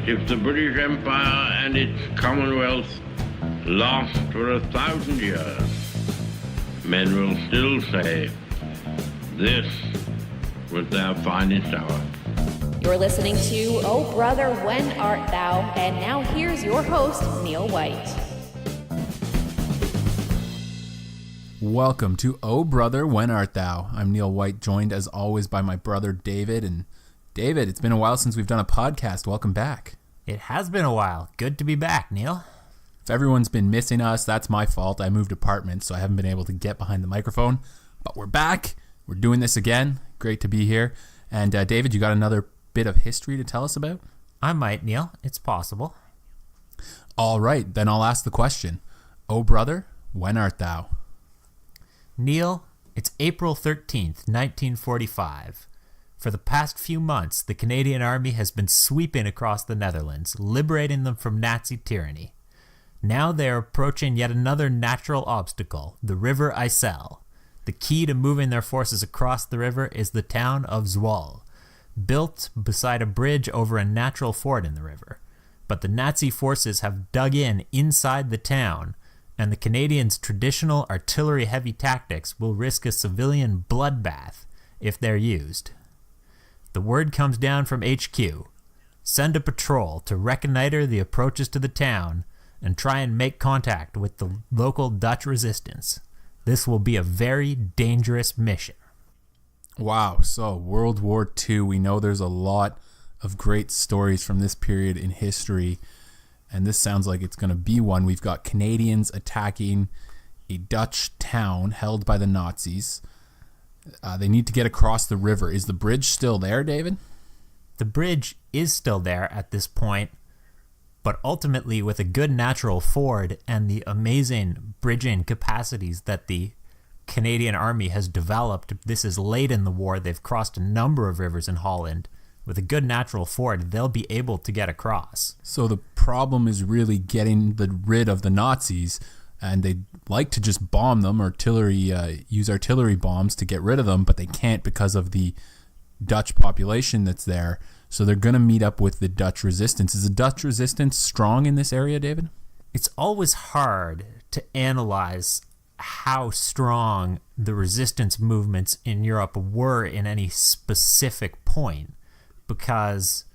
if the British Empire and its Commonwealth last for 1,000 years, men will still say this was their finest hour. You're listening to Oh Brother, When Art Thou? And now here's your host, Neil White. Welcome to Oh Brother, When Art Thou? I'm Neil White, joined as always by my brother David. And David, it's been a while since we've done a podcast. Welcome back. It has been a while. Good to be back, Neil. If everyone's been missing us, that's my fault. I moved apartments, so I haven't been able to get behind the microphone. But we're back. We're doing this again. Great to be here. And David, you got another bit of history to tell us about? I might, Neil. It's possible. All right, then I'll ask the question. Oh brother, when art thou? Neil, it's April 13th, 1945. For the past few months, the Canadian Army has been sweeping across the Netherlands, liberating them from Nazi tyranny. Now they are approaching yet another natural obstacle, the River Iselle. The key to moving their forces across the river is the town of Zwolle, built beside a bridge over a natural ford in the river. But the Nazi forces have dug in inside the town, and the Canadians' traditional artillery-heavy tactics will risk a civilian bloodbath if they're used. The word comes down from HQ. Send a patrol to reconnoiter the approaches to the town and try and make contact with the local Dutch resistance. This will be a very dangerous mission. Wow, so World War II, we know there's a lot of great stories from this period in history, and this sounds like it's going to be one. We've got Canadians attacking a Dutch town held by the Nazis. They need to get across the river. Is the bridge still there, David? The bridge is still there at this point, but ultimately with a good natural ford and the amazing bridging capacities that the Canadian Army has developed, this is late in the war. They've crossed a number of rivers in Holland. With a good natural ford, they'll be able to get across. So the problem is really getting rid of the Nazis, and they'd like to just bomb them, use artillery bombs to get rid of them, but they can't because of the Dutch population that's there. So they're going to meet up with the Dutch resistance. Is the Dutch resistance strong in this area, David? It's always hard to analyze how strong the resistance movements in Europe were in any specific point, because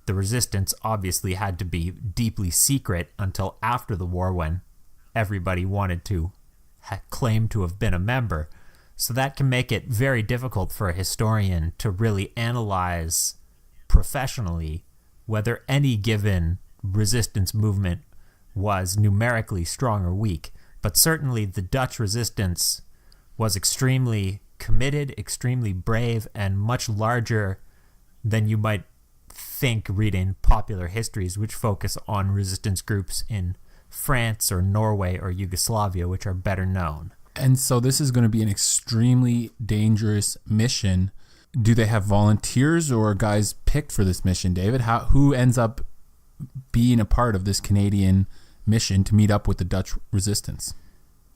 the resistance obviously had to be deeply secret until after the war, when everybody wanted to claim to have been a member. So that can make it very difficult for a historian to really analyze professionally whether any given resistance movement was numerically strong or weak. But certainly the Dutch resistance was extremely committed, extremely brave, and much larger than you might think reading popular histories, which focus on resistance groups in France or Norway or Yugoslavia, which are better known. And so this is going to be an extremely dangerous mission. Do they have volunteers or guys picked for this mission, David? Who ends up being a part of this Canadian mission to meet up with the Dutch resistance?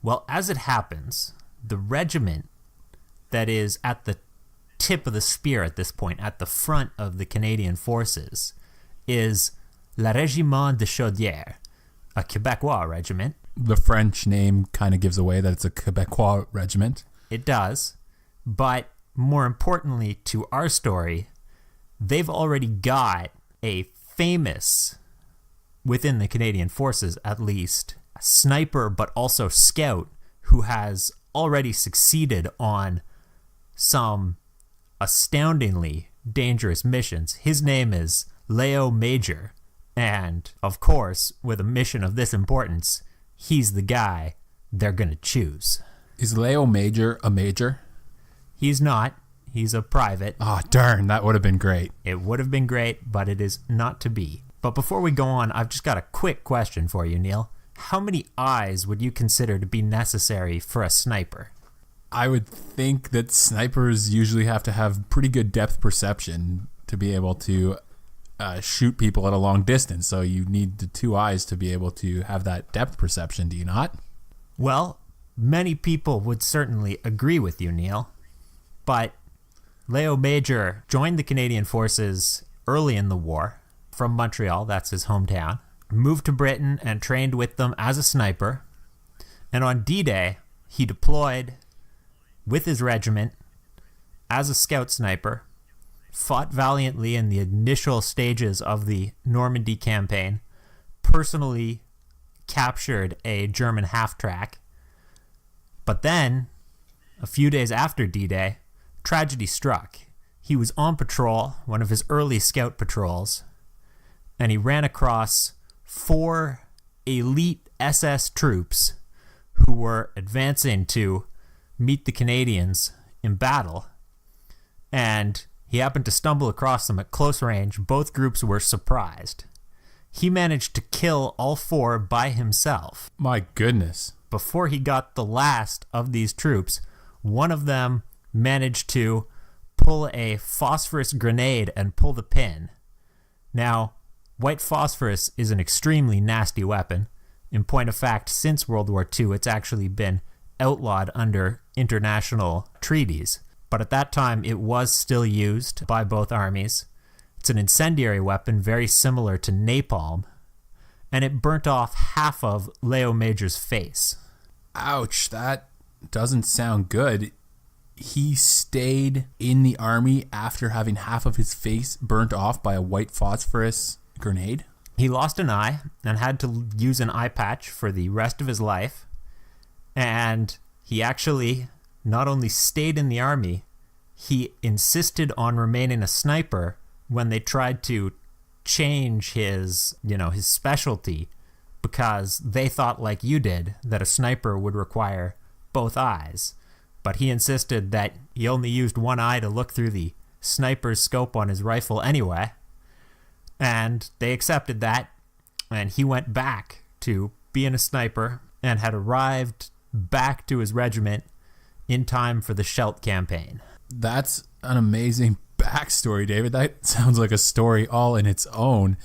Well, as it happens, the regiment that is at the tip of the spear at this point, at the front of the Canadian forces, is Le Régiment de Chaudière, a Quebecois regiment. The French name kind of gives away that it's a Quebecois regiment. It does, but more importantly to our story, they've already got a famous, within the Canadian forces at least, sniper but also scout who has already succeeded on some astoundingly dangerous missions. His name is Leo Major, and of course, with a mission of this importance, he's the guy they're going to choose. Is Leo Major a major? He's not. He's a private. Oh, darn, that would have been great. It would have been great, but it is not to be. But before we go on, I've just got a quick question for you, Neil. How many eyes would you consider to be necessary for a sniper? I would think that snipers usually have to have pretty good depth perception to be able to shoot people at a long distance. So you need the two eyes to be able to have that depth perception, do you not? Well, many people would certainly agree with you, Neil. But Leo Major joined the Canadian forces early in the war. from Montreal, that's his hometown, moved to Britain and trained with them as a sniper. And on D-Day, he deployed with his regiment as a scout sniper, fought valiantly in the initial stages of the Normandy campaign, personally captured a German half-track. But then, a few days after D-Day, tragedy struck. He was on patrol, one of his early scout patrols, and he ran across 4 elite SS troops who were advancing to meet the Canadians in battle. And he happened to stumble across them at close range. Both groups were surprised. He managed to kill all 4 by himself. My goodness. Before he got the last of these troops, one of them managed to pull a phosphorus grenade and pull the pin. Now, white phosphorus is an extremely nasty weapon. In point of fact, since World War II, it's actually been outlawed under international treaties. But at that time, it was still used by both armies. It's an incendiary weapon very similar to napalm, and it burnt off half of Leo Major's face. Ouch, that doesn't sound good. He stayed in the army after having half of his face burnt off by a white phosphorus grenade? He lost an eye and had to use an eye patch for the rest of his life. And he actually not only stayed in the army, he insisted on remaining a sniper when they tried to change his specialty, because they thought, like you did, that a sniper would require both eyes. But he insisted that he only used one eye to look through the sniper's scope on his rifle anyway. And they accepted that, and he went back to being a sniper and had arrived back to his regiment in time for the Scheldt campaign. That's an amazing backstory, David. That sounds like a story all in its own.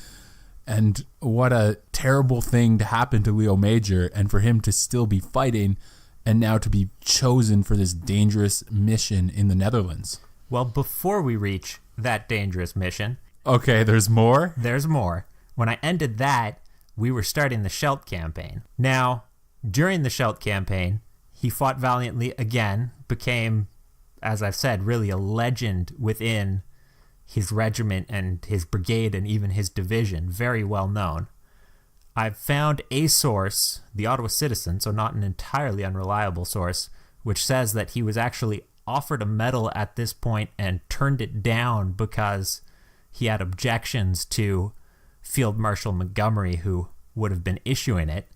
And what a terrible thing to happen to Leo Major, and for him to still be fighting and now to be chosen for this dangerous mission in the Netherlands. Well, before we reach that dangerous mission... Okay, there's more? There's more. When I ended that, we were starting the Scheldt campaign. Now, during the Scheldt campaign, he fought valiantly again, became, as I've said, really a legend within his regiment and his brigade and even his division, very well known. I've found a source, the Ottawa Citizen, so not an entirely unreliable source, which says that he was actually offered a medal at this point and turned it down because he had objections to Field Marshal Montgomery, who would have been issuing it.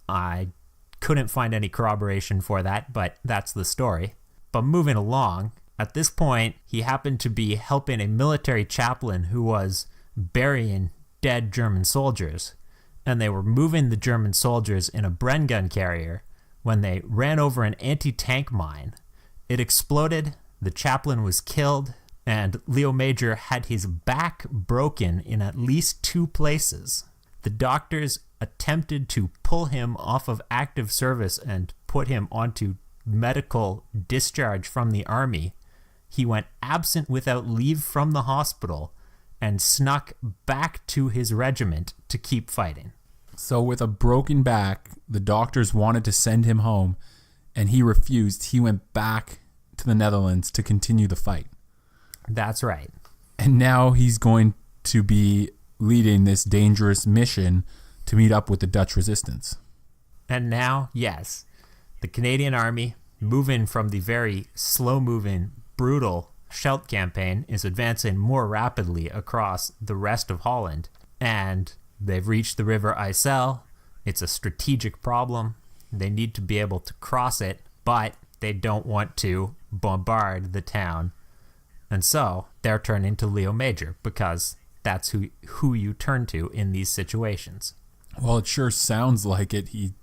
I couldn't find any corroboration for that, but that's the story. But moving along, at this point, he happened to be helping a military chaplain who was burying dead German soldiers. And they were moving the German soldiers in a Bren gun carrier when they ran over an anti-tank mine. It exploded, the chaplain was killed, and Leo Major had his back broken in at least 2 places. The doctors attempted to pull him off of active service and put him onto medical discharge from the army. He went absent without leave from the hospital and snuck back to his regiment to keep fighting. So with a broken back, the doctors wanted to send him home, and he refused. He went back to the Netherlands to continue the fight. That's right. And now he's going to be leading this dangerous mission to meet up with the Dutch resistance. And now, yes, the Canadian Army, moving from the very slow-moving, brutal Scheldt campaign, is advancing more rapidly across the rest of Holland. And they've reached the River IJssel. It's a strategic problem. They need to be able to cross it, but they don't want to bombard the town. And so they're turning to Leo Major because that's who you turn to in these situations. Well, it sure sounds like it. He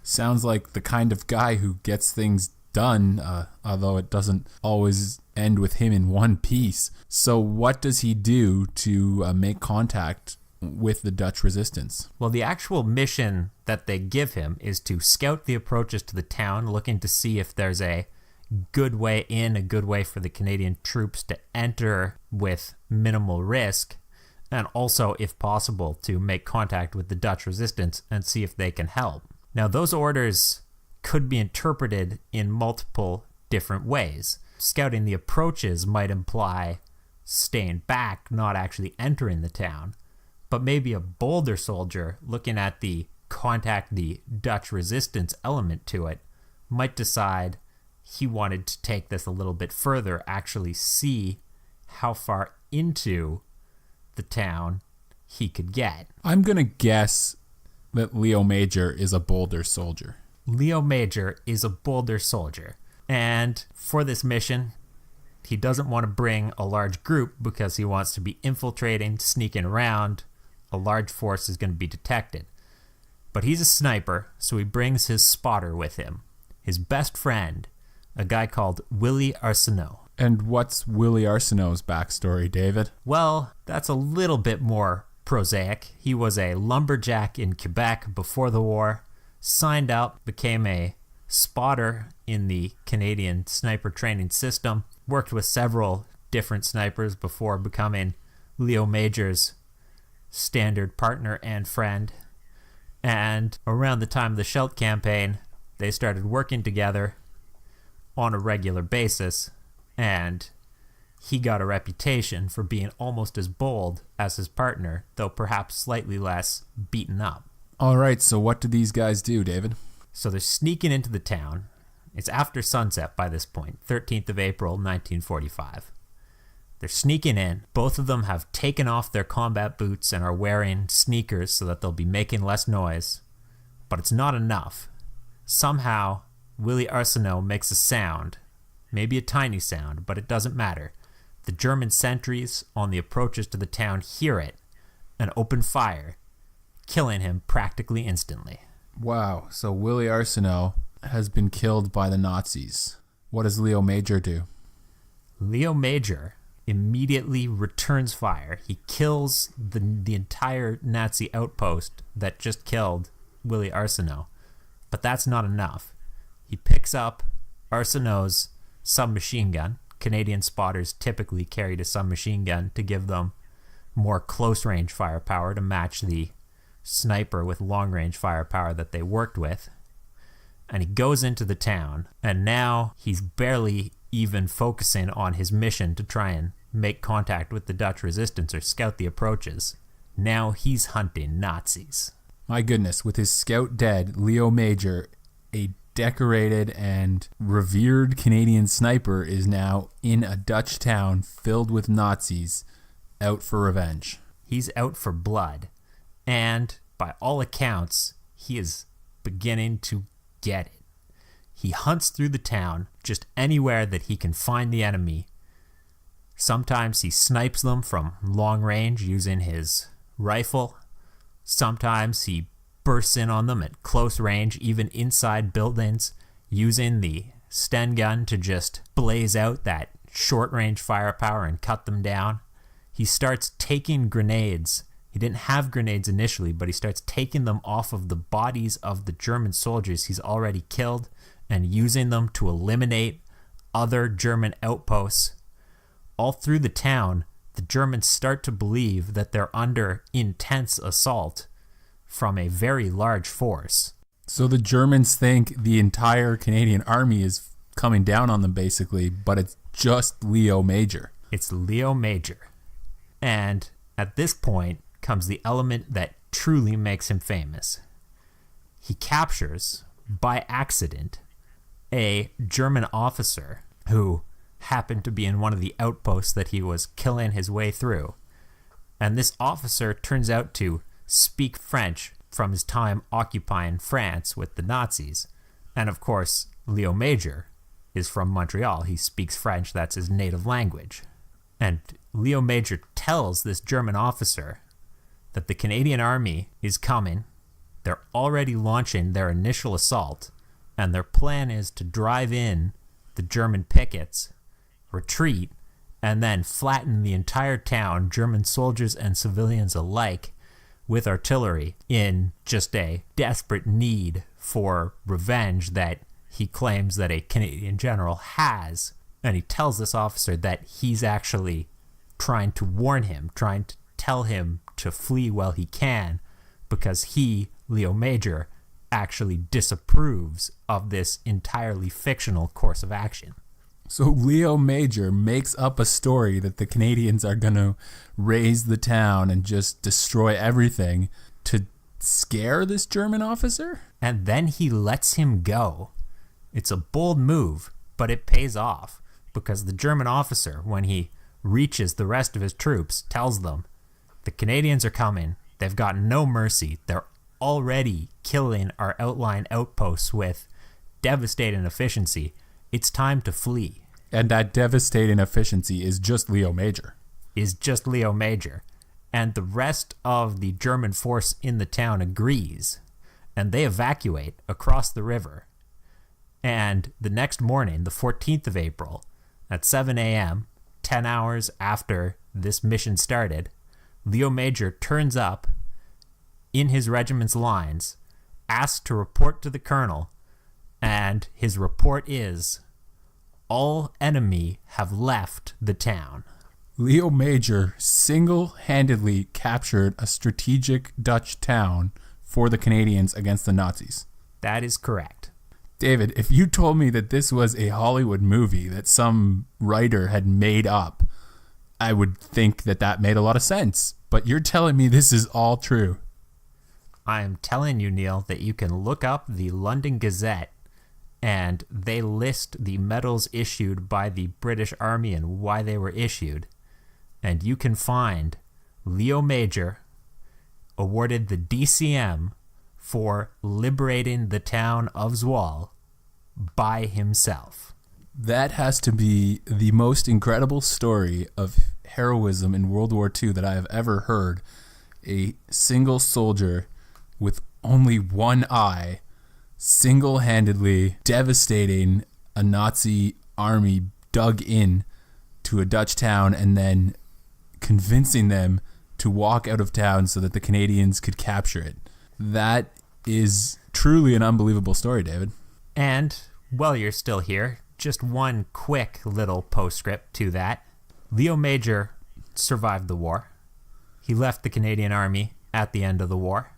sounds like the kind of guy who gets things done, although it doesn't always end with him in one piece. So what does he do to make contact with the Dutch resistance? Well, the actual mission that they give him is to scout the approaches to the town, looking to see if there's a good way in, a good way for the Canadian troops to enter with minimal risk, and also, if possible, to make contact with the Dutch resistance and see if they can help. Now, those orders could be interpreted in multiple different ways. Scouting the approaches might imply staying back, not actually entering the town, but maybe a bolder soldier looking at the contact the Dutch resistance element to it might decide he wanted to take this a little bit further, actually see how far into the town he could get. I'm going to guess that Leo Major is a bolder soldier. Leo Major is a bolder soldier. And for this mission, he doesn't want to bring a large group because he wants to be infiltrating, sneaking around. A large force is going to be detected. But he's a sniper, so he brings his spotter with him. His best friend, a guy called Willie Arsenault. And what's Willie Arsenault's backstory, David? Well, that's a little bit more prosaic. He was a lumberjack in Quebec before the war, signed up, became a spotter in the Canadian sniper training system, worked with several different snipers before becoming Leo Major's standard partner and friend. And around the time of the Scheldt campaign, they started working together on a regular basis, and he got a reputation for being almost as bold as his partner, though perhaps slightly less beaten up. All right, so what do these guys do, David? So they're sneaking into the town. It's after sunset by this point, 13th of April, 1945. They're sneaking in. Both of them have taken off their combat boots and are wearing sneakers so that they'll be making less noise. But it's not enough. Somehow, Willie Arsenault makes a sound, maybe a tiny sound, but it doesn't matter. The German sentries on the approaches to the town hear it and open fire, killing him practically instantly. Wow, so Willie Arsenault has been killed by the Nazis. What does Leo Major do? Leo Major immediately returns fire. He kills the entire Nazi outpost that just killed Willie Arsenault. But that's not enough. He picks up Arsenault's submachine gun. Canadian spotters typically carried a submachine gun to give them more close-range firepower to match the sniper with long-range firepower that they worked with. And he goes into the town, and now he's barely even focusing on his mission to try and make contact with the Dutch resistance or scout the approaches. Now he's hunting Nazis. My goodness, with his scout dead, Leo Major, a decorated and revered Canadian sniper, is now in a Dutch town filled with Nazis, out for revenge. He's out for blood. And by all accounts, he is beginning to get it. He hunts through the town, just anywhere that he can find the enemy. Sometimes he snipes them from long range using his rifle. Sometimes he bursts in on them at close range, even inside buildings, using the Sten gun to just blaze out that short-range firepower and cut them down. He starts taking grenades. He didn't have grenades initially, but he starts taking them off of the bodies of the German soldiers he's already killed and using them to eliminate other German outposts. All through the town, the Germans start to believe that they're under intense assault from a very large force. So the Germans think the entire Canadian army is coming down on them, basically, but it's just Leo Major. It's Leo Major. And at this point comes the element that truly makes him famous. He captures, by accident, a German officer who happened to be in one of the outposts that he was killing his way through. And this officer turns out to speak French from his time occupying France with the Nazis. And of course, Leo Major is from Montreal. He speaks French. That's his native language. And Leo Major tells this German officer that the Canadian army is coming. They're already launching their initial assault, and their plan is to drive in the German pickets, retreat, and then flatten the entire town, German soldiers and civilians alike, with artillery in just a desperate need for revenge that he claims that a Canadian general has. And he tells this officer that he's actually trying to warn him, trying to tell him to flee while he can, because he, Leo Major, actually disapproves of this entirely fictional course of action. So Leo Major makes up a story that the Canadians are going to raise the town and just destroy everything to scare this German officer? And then he lets him go. It's a bold move, but it pays off, because the German officer, when he reaches the rest of his troops, tells them, the Canadians are coming. They've got no mercy. They're already killing our outlying outposts with devastating efficiency. It's time to flee. And that devastating efficiency is just Leo Major. And the rest of the German force in the town agrees, and they evacuate across the river. And the next morning, the 14th of April, at 7 a.m., 10 hours after this mission started, Leo Major turns up in his regiment's lines, asked to report to the colonel, and his report is, all enemy have left the town. Leo Major single-handedly captured a strategic Dutch town for the Canadians against the Nazis. That is correct. David, if you told me that this was a Hollywood movie that some writer had made up, I would think that that made a lot of sense. But you're telling me this is all true. I am telling you, Neil, that you can look up the London Gazette, and they list the medals issued by the British Army and why they were issued. And you can find Leo Major awarded the DCM for liberating the town of Zwolle by himself. That has to be the most incredible story of heroism in World War II that I have ever heard. A single soldier with only one eye single-handedly devastating a Nazi army dug in to a Dutch town and then convincing them to walk out of town so that the Canadians could capture it. That is truly an unbelievable story, David. And while you're still here, just one quick little postscript to that. Leo Major survived the war. He left the Canadian Army at the end of the war.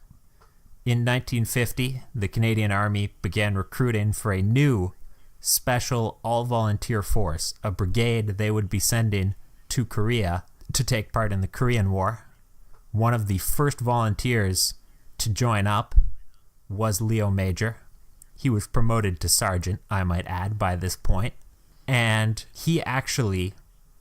In 1950, the Canadian Army began recruiting for a new special all-volunteer force, a brigade they would be sending to Korea to take part in the Korean War. One of the first volunteers to join up was Leo Major. He was promoted to sergeant, I might add, by this point. And he actually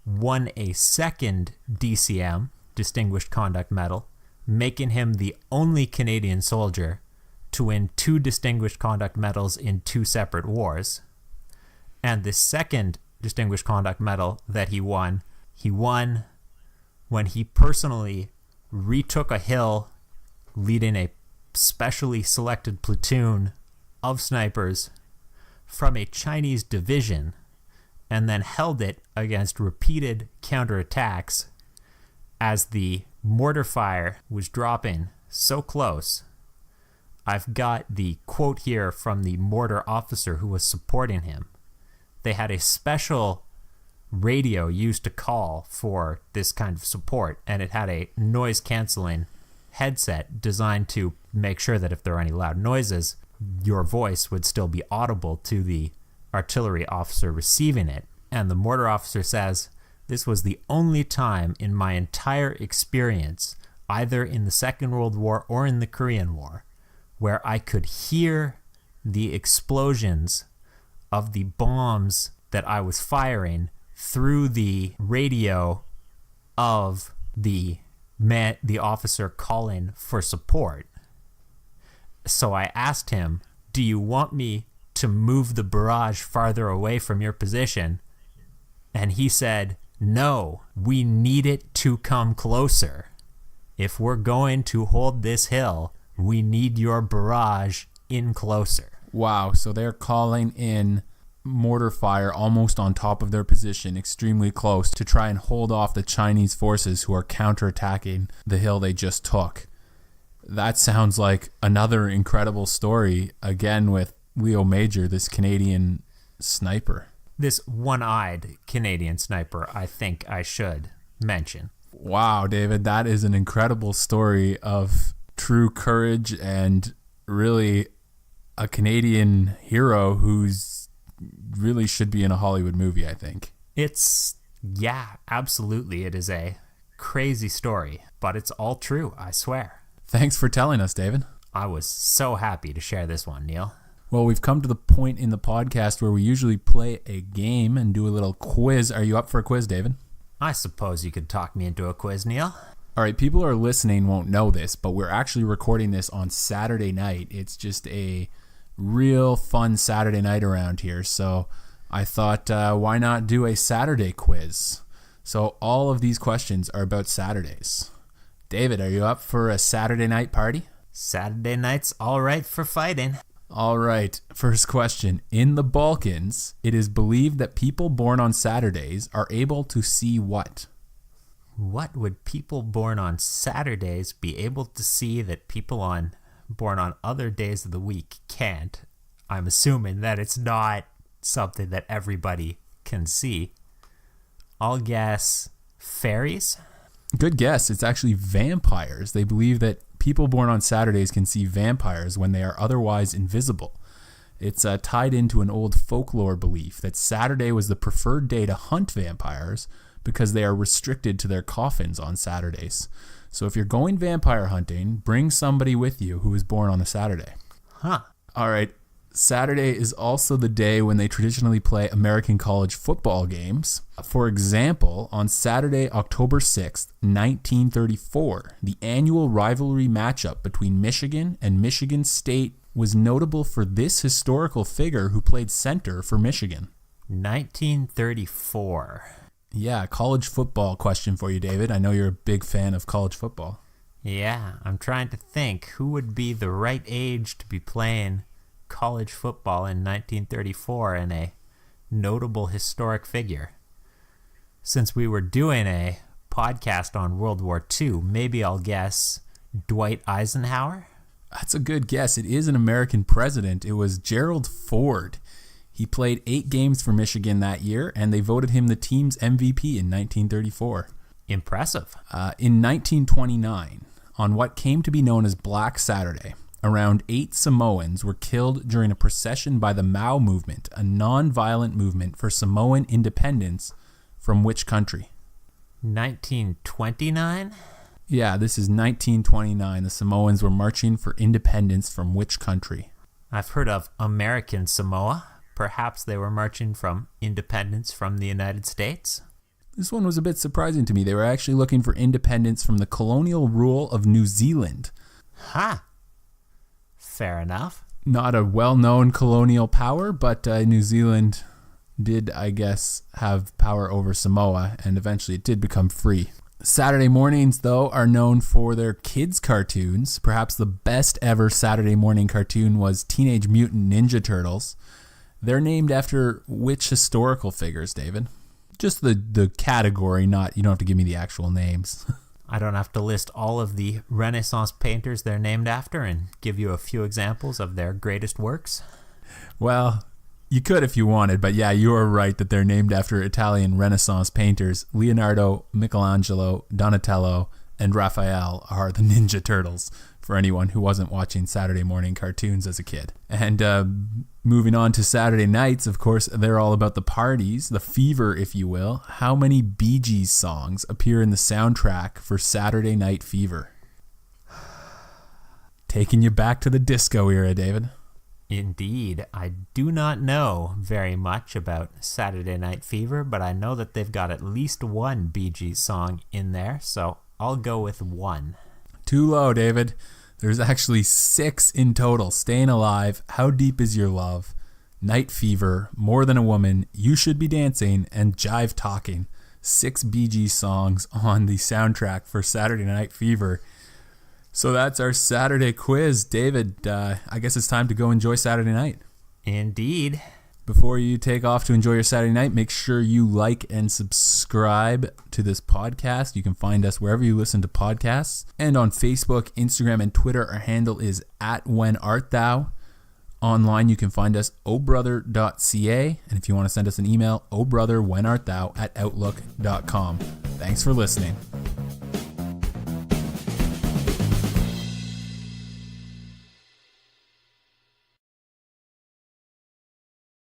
won a second DCM, Distinguished Conduct Medal, making him the only Canadian soldier to win 2 Distinguished Conduct Medals in 2 separate wars. And the second Distinguished Conduct Medal that he won when he personally retook a hill leading a specially selected platoon of snipers from a Chinese division and then held it against repeated counterattacks as the mortar fire was dropping so close. I've got the quote here from the mortar officer who was supporting him. They had a special radio used to call for this kind of support, and it had a noise-canceling headset designed to make sure that if there are any loud noises, your voice would still be audible to the artillery officer receiving it. And the mortar officer says, "This was the only time in my entire experience, either in the Second World War or in the Korean War, where I could hear the explosions of the bombs that I was firing through the radio of the officer calling for support. So I asked him, 'Do you want me to move the barrage farther away from your position?' And he said, 'No, we need it to come closer. If we're going to hold this hill, we need your barrage in closer.'" Wow, so they're calling in mortar fire almost on top of their position, extremely close, to try and hold off the Chinese forces who are counterattacking the hill they just took. That sounds like another incredible story, again with Leo Major, this Canadian sniper. This one-eyed Canadian sniper, I think I should mention. Wow, David, that is an incredible story of true courage and really a Canadian hero who's really should be in a Hollywood movie, I think. Yeah, absolutely. It is a crazy story, but it's all true, I swear. Thanks for telling us, David. I was so happy to share this one, Neil. Well, we've come to the point in the podcast where we usually play a game and do a little quiz. Are you up for a quiz, David? I suppose you could talk me into a quiz, Neil. All right, people who are listening won't know this, but we're actually recording this on Saturday night. It's just a real fun Saturday night around here, so I thought, why not do a Saturday quiz? So all of these questions are about Saturdays. David, are you up for a Saturday night party? Saturday night's all right for fighting. All right, first question. In the Balkans, it is believed that people born on Saturdays are able to see what? What would people born on Saturdays be able to see that people born on other days of the week can't? I'm assuming that it's not something that everybody can see. I'll guess fairies? Good guess. It's actually vampires. They believe that people born on Saturdays can see vampires when they are otherwise invisible. It's tied into an old folklore belief that Saturday was the preferred day to hunt vampires because they are restricted to their coffins on Saturdays. So if you're going vampire hunting, bring somebody with you who was born on a Saturday. Huh. All right. Saturday is also the day when they traditionally play American college football games. For example, on Saturday, October 6th, 1934, the annual rivalry matchup between Michigan and Michigan State was notable for this historical figure who played center for Michigan. 1934. Yeah, college football question for you, David. I know you're a big fan of college football. Yeah, I'm trying to think who would be the right age to be playing college football in 1934 and a notable historic figure. Since we were doing a podcast on World War II, maybe I'll guess Dwight Eisenhower? That's a good guess. It is an American president. It was Gerald Ford. He played 8 games for Michigan that year, and they voted him the team's MVP in 1934. Impressive. In 1929, on what came to be known as Black Saturday, around 8 Samoans were killed during a procession by the Mau movement, a non-violent movement for Samoan independence from which country? 1929? Yeah, this is 1929. The Samoans were marching for independence from which country? I've heard of American Samoa. Perhaps they were marching from independence from the United States? This one was a bit surprising to me. They were actually looking for independence from the colonial rule of New Zealand. Huh. Fair enough. Not a well-known colonial power, but New Zealand did, I guess, have power over Samoa, and eventually it did become free. Saturday mornings, though, are known for their kids' cartoons. Perhaps the best ever Saturday morning cartoon was Teenage Mutant Ninja Turtles. They're named after which historical figures, David? Just the category, you don't have to give me the actual names. I don't have to list all of the Renaissance painters they're named after and give you a few examples of their greatest works. Well, you could if you wanted, but yeah, you are right that they're named after Italian Renaissance painters. Leonardo, Michelangelo, Donatello, and Raphael are the Ninja Turtles, for anyone who wasn't watching Saturday morning cartoons as a kid. And moving on to Saturday nights, of course, they're all about the parties, the fever, if you will. How many Bee Gees songs appear in the soundtrack for Saturday Night Fever? Taking you back to the disco era, David. Indeed. I do not know very much about Saturday Night Fever, but I know that they've got at least one Bee Gees song in there, so I'll go with 1. Too low, David. There's actually 6 in total. Staying Alive, How Deep Is Your Love, Night Fever, More Than a Woman, You Should Be Dancing, and Jive Talking. 6 Bee Gees songs on the soundtrack for Saturday Night Fever. So that's our Saturday quiz. David, I guess it's time to go enjoy Saturday night. Indeed. Before you take off to enjoy your Saturday night, make sure you like and subscribe to this podcast. You can find us wherever you listen to podcasts. And on Facebook, Instagram, and Twitter, our handle is @whenartthou. Online, you can find us obrother.ca. And if you want to send us an email, obrotherwhenartthou@outlook.com. Thanks for listening.